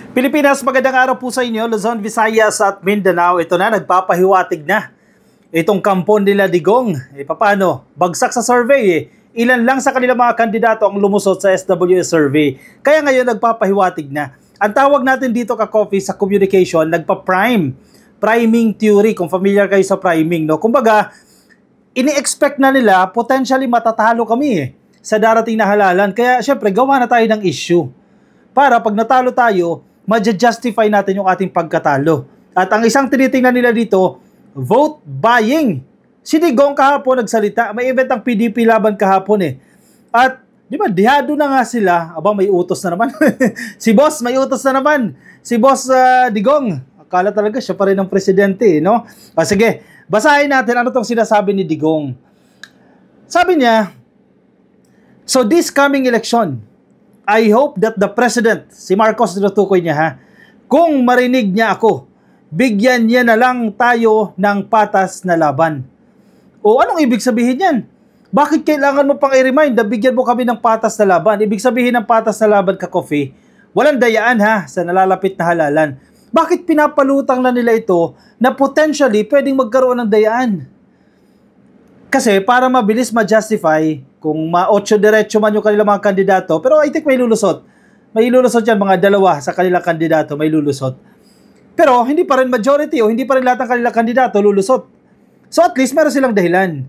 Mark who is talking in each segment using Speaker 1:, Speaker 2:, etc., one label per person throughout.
Speaker 1: Pilipinas, magandang araw po sa inyo, Luzon, Visayas at Mindanao. Ito na, nagpapahiwatig na itong kampon nila Digong. Paano? Bagsak sa survey Ilan lang sa kanilang mga kandidato ang lumusot sa SWS survey. Kaya ngayon nagpapahiwatig na. Ang tawag natin dito ka-coffee sa communication, nagpa-prime. Priming theory, kung familiar kayo sa priming. No? Kumbaga, ini-expect na nila potentially matatalo kami sa darating na halalan. Kaya syempre, gawa na tayo ng issue. Para pag natalo tayo, ma-justify natin yung ating pagkatalo. At ang isang tinitingnan nila dito, vote buying. Si Digong kahapon nagsalita, may event ang PDP laban kahapon At, di ba, dihado na nga sila. Aba, may utos na naman. Si boss, may utos na naman. Si boss Digong. Akala talaga siya pa rin ang presidente, no? Sige, basahin natin ano tong sinasabi ni Digong. Sabi niya, so this coming election, I hope that the President, si Marcos tinutukoy niya kung marinig niya ako, bigyan niya na lang tayo ng patas na laban. O anong ibig sabihin yan? Bakit kailangan mo pang i-remind na bigyan mo kami ng patas na laban? Ibig sabihin ng patas na laban ka-coffee, walang dayaan sa nalalapit na halalan. Bakit pinapalutang na nila ito na potentially pwedeng magkaroon ng dayaan? Kasi para mabilis ma-justify, kung ma-8 diretso man yung kanilang mga kandidato, pero I think may lulusot. May lulusot yan, mga dalawa sa kanilang kandidato, may lulusot. Pero hindi pa rin majority o hindi pa rin lahat ng kanilang kandidato lulusot. So at least meron silang dahilan.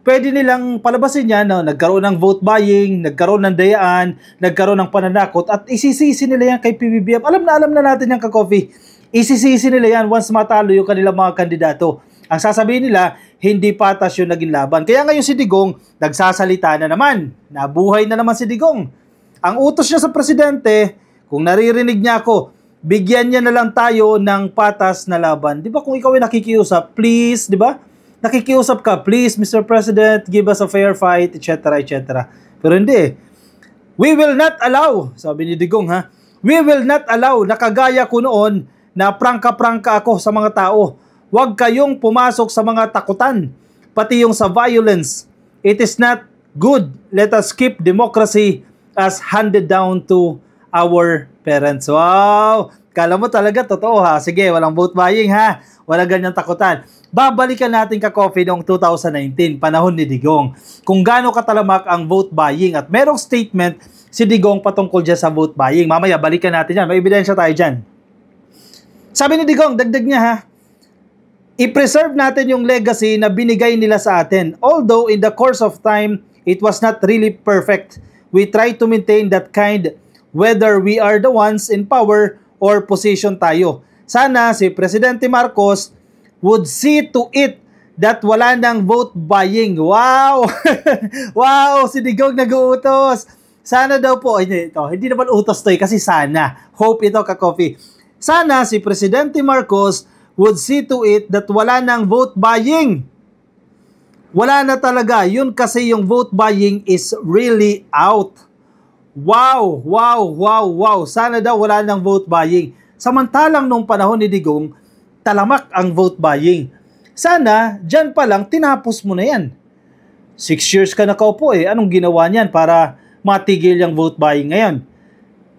Speaker 1: Pwede nilang palabasin yan, nagkaroon ng vote buying, nagkaroon ng dayaan, nagkaroon ng pananakot, at isisisi nila yan kay PBBM. Alam na natin yan ka-coffee. Isisisi nila yan once matalo yung kanilang mga kandidato. Ang sasabihin nila, hindi patas yung naging laban. Kaya ngayon si Digong, nagsasalita na naman. Nabuhay na naman si Digong. Ang utos niya sa presidente, kung naririnig niya ako, bigyan niya na lang tayo ng patas na laban. Di ba kung ikaw ay nakikiusap, please, di ba? Nakikiusap ka, please, Mr. President, give us a fair fight, etc., etc. Pero hindi We will not allow, sabi ni Digong we will not allow, nakagaya ko noon, na prangka-prangka ako sa mga tao. Huwag kayong pumasok sa mga takutan, pati yung sa violence. It is not good. Let us keep democracy as handed down to our parents. Wow! Kala mo talaga totoo Sige, walang vote buying Walang ganyang takutan. Babalikan natin ka-coffee noong 2019, panahon ni Digong, kung gaano katalamak ang vote buying. At merong statement si Digong patungkol dyan sa vote buying. Mamaya, balikan natin yan. May ebidensya tayo dyan. Sabi ni Digong, dagdag niya i-preserve natin yung legacy na binigay nila sa atin. Although in the course of time, it was not really perfect. We try to maintain that kind whether we are the ones in power or position tayo. Sana si Presidente Marcos would see to it that wala nang vote buying. Wow! Wow! Si Digong nag-uutos. Sana daw po, hindi naman utos to kasi sana. Hope ito ka-coffee. Sana si Presidente Marcos would see to it that wala nang vote buying. Wala na talaga. Yun kasi yung vote buying is really out. Wow! Wow! Wow! Wow! Sana daw wala nang vote buying. Samantalang nung panahon ni Digong, talamak ang vote buying. Sana, dyan pa lang, tinapos mo na yan. 6 years ka nakaupo Anong ginawa niyan para matigil yung vote buying ngayon?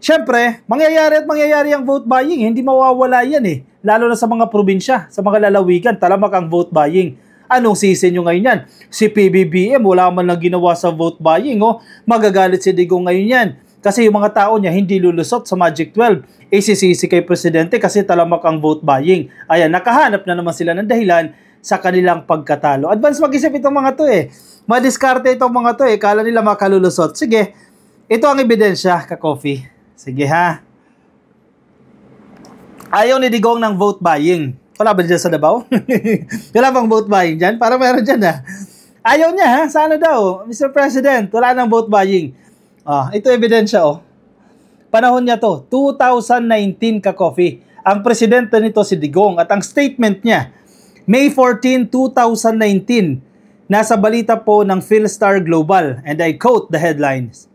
Speaker 1: Siyempre, mangyayari ang vote buying. Hindi mawawala yan Lalo na sa mga probinsya, sa mga lalawigan, talamak ang vote buying. Anong sisi nyo ngayon yan? Si PBBM, wala man lang ginawa sa vote buying. Magagalit si Digong ngayon yan. Kasi yung mga tao niya hindi lulusot sa Magic 12. Isisisi kay Presidente kasi talamak ang vote buying. Ayan, nakahanap na naman sila ng dahilan sa kanilang pagkatalo. Advance mag-isip itong mga to Madiskarte itong mga to Kala nila makalulusot. Sige, ito ang ebidensya, ka-coffee. Sige Ayaw ni Digong ng vote buying. Wala ba dyan sa Davao? Wala bang vote buying dyan? Para meron dyan Ayaw niya Sana daw, Mr. President, wala nang vote buying. Ito ebidensya Panahon niya to, 2019 ka-coffee. Ang presidente nito si Digong at ang statement niya, May 14, 2019, nasa balita po ng Philstar Global, and I quote the headlines,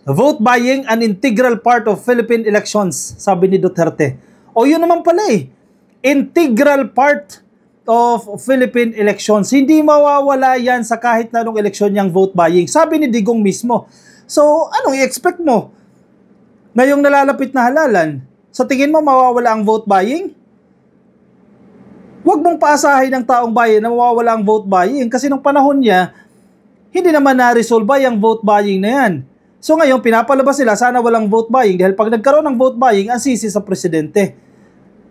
Speaker 1: "Vote buying an integral part of Philippine elections," sabi ni Duterte. Yun naman pala integral part of Philippine elections. Hindi mawawala yan sa kahit na anong eleksyon niyang vote buying. Sabi ni Digong mismo. So, anong i-expect mo? Ngayong nalalapit na halalan, Sa tingin mo mawawala ang vote buying? Huwag mong paasahin ng taong bayan na mawawala ang vote buying kasi nung panahon niya, hindi naman na-resolve yung vote buying na yan. So ngayon, pinapalabas sila sana walang vote buying dahil pag nagkaroon ng vote buying, ang sisi sa presidente.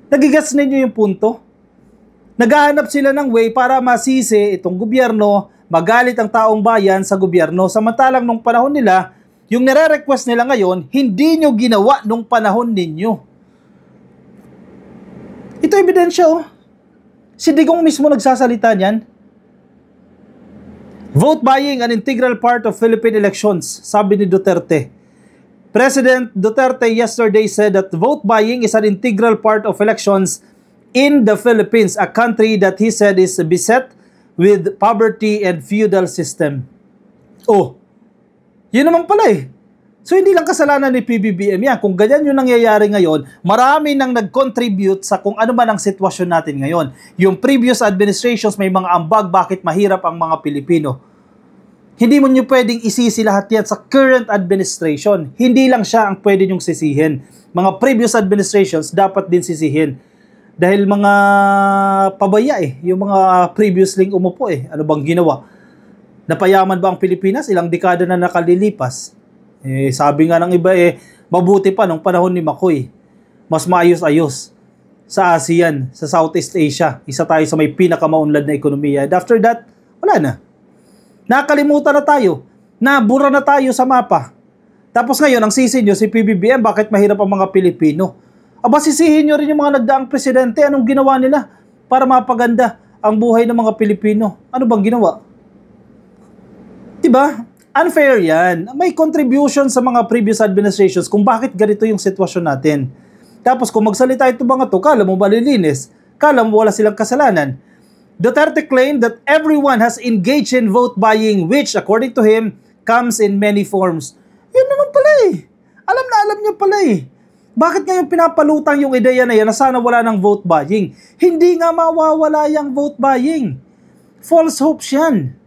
Speaker 1: Nagigets ninyo yung punto? Naghahanap sila ng way para masisi itong gobyerno, magalit ang taong bayan sa gobyerno. Samantalang nung panahon nila, yung nire-request nila ngayon, hindi nyo ginawa nung panahon ninyo. Ito ebidensya oh. Si Digong mismo nagsasalita niyan. Vote buying an integral part of Philippine elections, sabi ni Duterte. President Duterte yesterday said that vote buying is an integral part of elections in the Philippines, a country that he said is beset with poverty and feudal system. Oh, yun naman pala eh. So hindi lang kasalanan ni PBBM yan. Kung ganyan yung nangyayari ngayon, marami nang nag-contribute sa kung ano man ang sitwasyon natin ngayon. Yung previous administrations may mga ambag bakit mahirap ang mga Pilipino. Hindi mo nyo pwedeng isisi lahat yan sa current administration. Hindi lang siya ang pwede nyong sisihin. Mga previous administrations dapat din sisihin. Dahil mga pabaya eh. Yung mga previously umupo eh. Ano bang ginawa? Napayaman ba ang Pilipinas? Ilang dekada na nakalilipas. Eh, sabi nga ng iba eh, mabuti pa nung panahon ni Makoy. Mas maayos-ayos sa ASEAN, sa Southeast Asia. Isa tayo sa may pinakamaunlad na ekonomiya. And after that, wala na. Nakalimutan na tayo. Nabura na tayo sa mapa. Tapos ngayon, ang sisi nyo, si PBBM, bakit mahirap ang mga Pilipino? Aba, sisihin nyo rin yung mga nagdaang presidente. Anong ginawa nila para mapaganda ang buhay ng mga Pilipino? Ano bang ginawa? Diba? Unfair yan. May contribution sa mga previous administrations kung bakit ganito yung sitwasyon natin. Tapos kung magsalita ito mga to, kala mo malilinis, kala mo wala silang kasalanan. Duterte claimed that everyone has engaged in vote buying which, according to him, comes in many forms. Yun naman pala eh. Alam niya pala eh. Bakit ngayon pinapalutang yung ideya na yan na sana wala ng vote buying? Hindi nga mawawala yung vote buying. False hopes yan.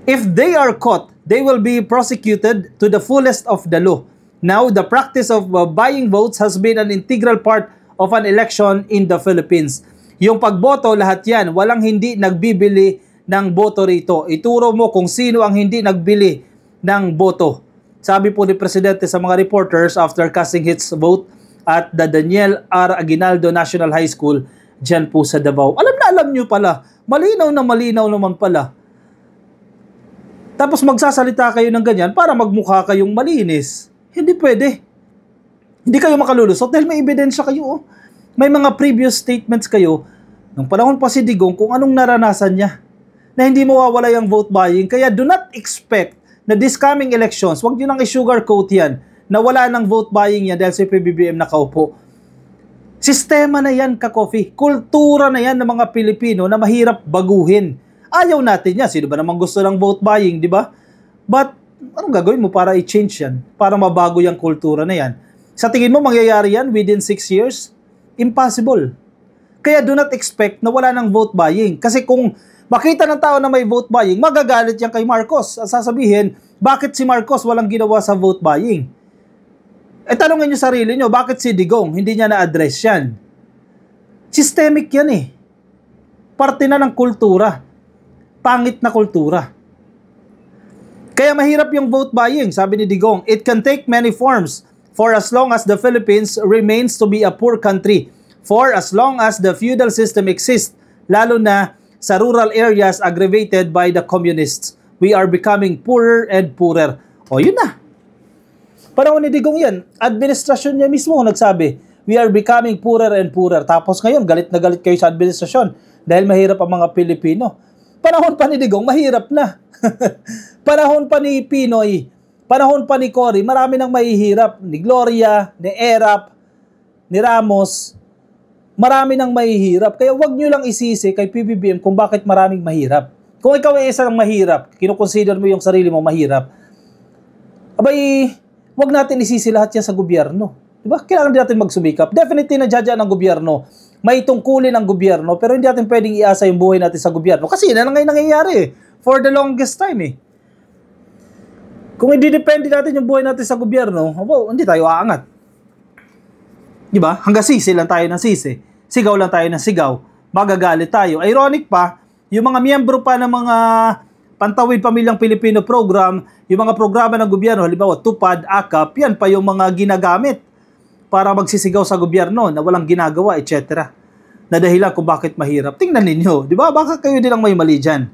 Speaker 1: If they are caught, they will be prosecuted to the fullest of the law. Now, the practice of buying votes has been an integral part of an election in the Philippines. Yung pagboto, lahat yan. Walang hindi nagbibili ng boto rito. Ituro mo kung sino ang hindi nagbili ng boto. Sabi po ni Presidente sa mga reporters after casting his vote at the Daniel R. Aguinaldo National High School dyan po sa Davao. Alam nyo pala. Malinaw na malinaw naman pala. Tapos magsasalita kayo ng ganyan para magmukha kayong malinis. Hindi pwede. Hindi kayo makalulusot dahil may ebidensya kayo. Oh. May mga previous statements kayo nung panahon pa si Digong kung anong naranasan niya na hindi mawawala yung vote buying. Kaya do not expect na this coming elections, wag nyo nang i-sugarcoat yan na wala ng vote buying yan dahil si PBBM nakaupo. Sistema na yan, ka-coffee. Kultura na yan ng mga Pilipino na mahirap baguhin. Ayaw natin yan. Sino ba namang gusto ng vote buying, di ba? But, anong gagawin mo para i-change yan? Para mabago yung kultura na yan? Sa tingin mo, mangyayari yan within 6 years? Impossible. Kaya do not expect na wala ng vote buying. Kasi kung makita ng tao na may vote buying, magagalit yan kay Marcos. At sasabihin, bakit si Marcos walang ginawa sa vote buying? Eh, tanongin nyo sarili nyo, bakit si Digong hindi niya na-address yan? Systemic yan eh. Parte na ng kultura. Pangit na kultura. Kaya mahirap yung vote buying, sabi ni Digong. It can take many forms for as long as the Philippines remains to be a poor country. For as long as the feudal system exists, lalo na sa rural areas aggravated by the communists. We are becoming poorer and poorer. O yun na. Panahon ni Digong yan. Administrasyon niya mismo nagsabi, we are becoming poorer and poorer. Tapos ngayon, galit na galit kayo sa administrasyon dahil mahirap ang mga Pilipino. Panahon pa ni Digong, mahirap na. Panahon pa ni Pinoy, panahon pa ni Cory, marami nang mahihirap. Ni Gloria, ni Erap, ni Ramos, marami nang mahihirap. Kaya wag nyo lang isisi kay PBBM kung bakit maraming mahirap. Kung ikaw ay isa ng mahirap, kinukonsider mo yung sarili mo mahirap, abay, wag natin isisi lahat yan sa gobyerno. Diba? Kailangan din natin magsumikap. Definitely nadjadya ng gobyerno. May tungkulin ng gobyerno, pero hindi natin pwedeng iasa yung buhay natin sa gobyerno. Kasi yun na ngayon nangyayari eh. For the longest time eh. Kung hindi depende natin yung buhay natin sa gobyerno, hindi tayo aangat. Di ba? Hanggang sisi lang tayo ng sisi. Sigaw lang tayo ng sigaw. Magagalit tayo. Ironic pa, yung mga miyembro pa ng mga Pantawid Pamilyang Pilipino program, yung mga programa ng gobyerno, halimbawa TUPAD, AKAP, yan pa yung mga ginagamit para magsisigaw sa gobyerno na walang ginagawa, etc. Na dahilan kung bakit mahirap. Tingnan ninyo, di ba? Baka kayo din ang may mali dyan.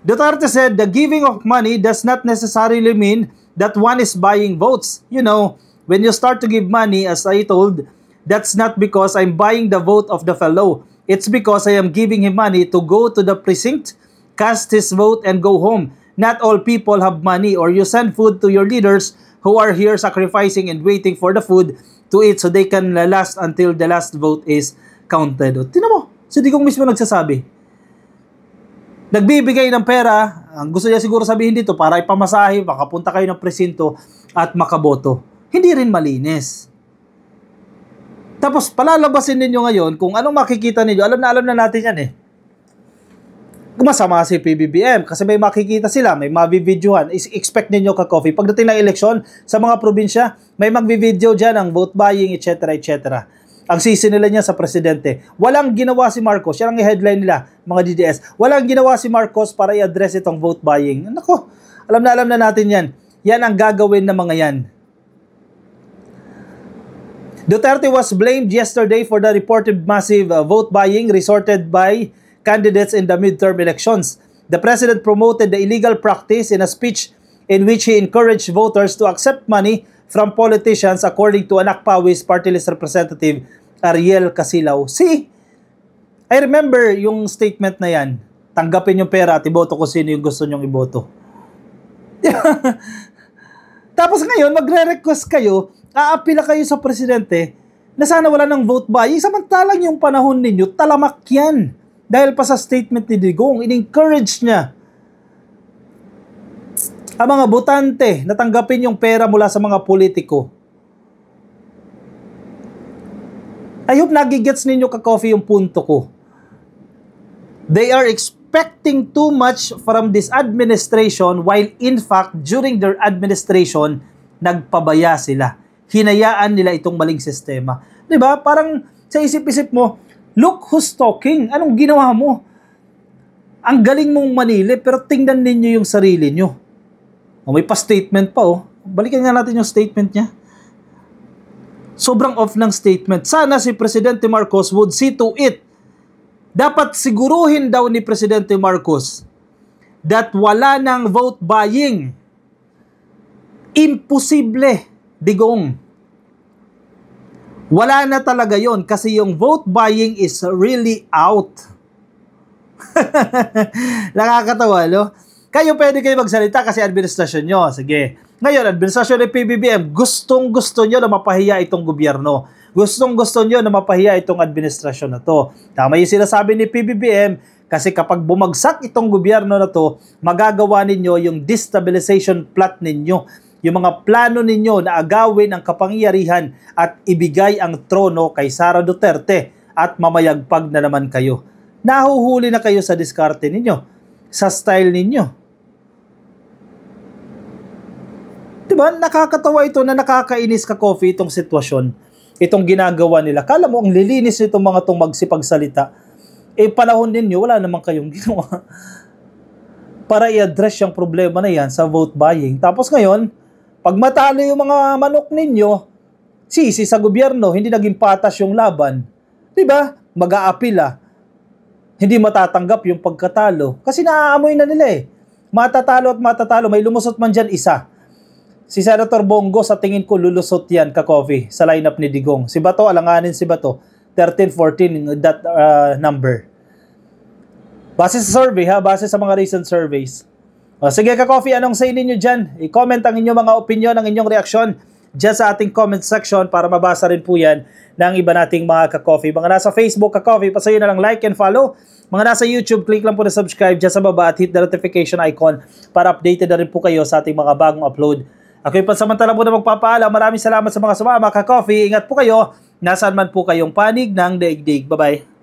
Speaker 1: Duterte said, the giving of money does not necessarily mean that one is buying votes. You know, when you start to give money, as I told, that's not because I'm buying the vote of the fellow. It's because I am giving him money to go to the precinct, cast his vote, and go home. Not all people have money, or you send food to your leaders who are here sacrificing and waiting for the food to eat so they can last until the last vote is counted. Tingnan mo, si Digong mismo nagsasabi. Nagbibigay ng pera, ang gusto niya siguro sabihin dito, para ipamasahe, makapunta kayo ng presinto at makaboto. Hindi rin malinis. Tapos palalabasin ninyo ngayon kung anong makikita ninyo, alam na natin yan eh. Masama si PBBM kasi may makikita sila, may mabibidyohan. Expect ninyo ka-coffee. Pagdating ng eleksyon sa mga probinsya, may magbibidyo dyan ang vote buying, etc. etc. Ang sisi nila niya sa presidente. Walang ginawa si Marcos. Yan ang i-headline nila, mga DDS. Walang ginawa si Marcos para i-address itong vote buying. Nako, alam na natin yan. Yan ang gagawin ng mga yan. Duterte was blamed yesterday for the reported massive vote buying resorted by candidates in the midterm elections. The president promoted the illegal practice in a speech in which he encouraged voters to accept money from politicians according to Anak Pawis Party List Representative Ariel Casilaw. See, I remember yung statement na yan. Tanggapin yung pera at iboto kung sino yung gusto nyong iboto. Tapos ngayon, magre-request kayo, aapila kayo sa presidente na sana wala ng vote buying. Samantalang yung panahon ninyo, talamak yan. Dahil pa sa statement ni Digong, in-encourage niya ang mga botante na tanggapin yung pera mula sa mga politiko. I hope nagigets ninyo ka-coffee yung punto ko. They are expecting too much from this administration while in fact, during their administration, nagpabaya sila. Hinayaan nila itong maling sistema. Diba? Parang sa isip-isip mo, look who's talking. Anong ginawa mo? Ang galing mong manili, pero tingnan ninyo yung sarili nyo. O, may pa-statement pa, oh. Balikan nga natin yung statement niya. Sobrang off ng statement. Sana si Presidente Marcos would see to it. Dapat siguruhin daw ni Presidente Marcos that wala ng vote buying. Imposible, Digong. Wala na talaga yon kasi yung vote buying is really out. Nakakatawa, no? Kayo pwede kayo magsalita kasi administrasyon nyo. Sige. Ngayon, administrasyon ng PBBM, gustong-gusto nyo na mapahiya itong gobyerno. Gustong-gusto nyo na mapahiya itong administrasyon na to. Tama yung sinasabi ni PBBM kasi kapag bumagsak itong gobyerno na to, magagawa ninyo yung destabilization plot ninyo. Yung mga plano ninyo na agawin ang kapangyarihan at ibigay ang trono kay Sara Duterte at mamayagpag na naman kayo. Nahuhuli na kayo sa diskarte ninyo, sa style ninyo. Diba? Nakakatawa ito na nakakainis ka-coffee itong sitwasyon, itong ginagawa nila. Kala mo ang lilinis nitong mga itong magsipagsalita. Panahon ninyo, wala naman kayong ginawa para i-address yung problema na yan sa vote buying. Tapos ngayon, pag matalo yung mga manok ninyo, sisi sa gobyerno, hindi naging patas yung laban. Diba? Mag-aapila. Hindi matatanggap yung pagkatalo. Kasi naaamoy na nila eh. Matatalo at matatalo. May lumusot man dyan isa. Si Senator Bongo, sa tingin ko, lulusot yan ka-coffee sa lineup ni Digong. Si Bato, alanganin si Bato. 13-14, that number. Base sa survey ha, base sa mga recent surveys. O, sige ka-coffee, anong say ninyo dyan? I-comment ang inyong mga opinion, ang inyong reaksyon dyan sa ating comment section para mabasa rin po yan ng iba nating mga ka-coffee. Mga nasa Facebook ka-coffee, pasayo na lang like and follow. Mga nasa YouTube, click lang po na subscribe dyan sa baba at hit the notification icon para updated na rin po kayo sa ating mga bagong upload. Ako yung pansamantala po na magpapaalam. Maraming salamat sa mga sumama ka-coffee. Ingat po kayo. Nasaan man po kayong panig ng daigdig. Bye-bye.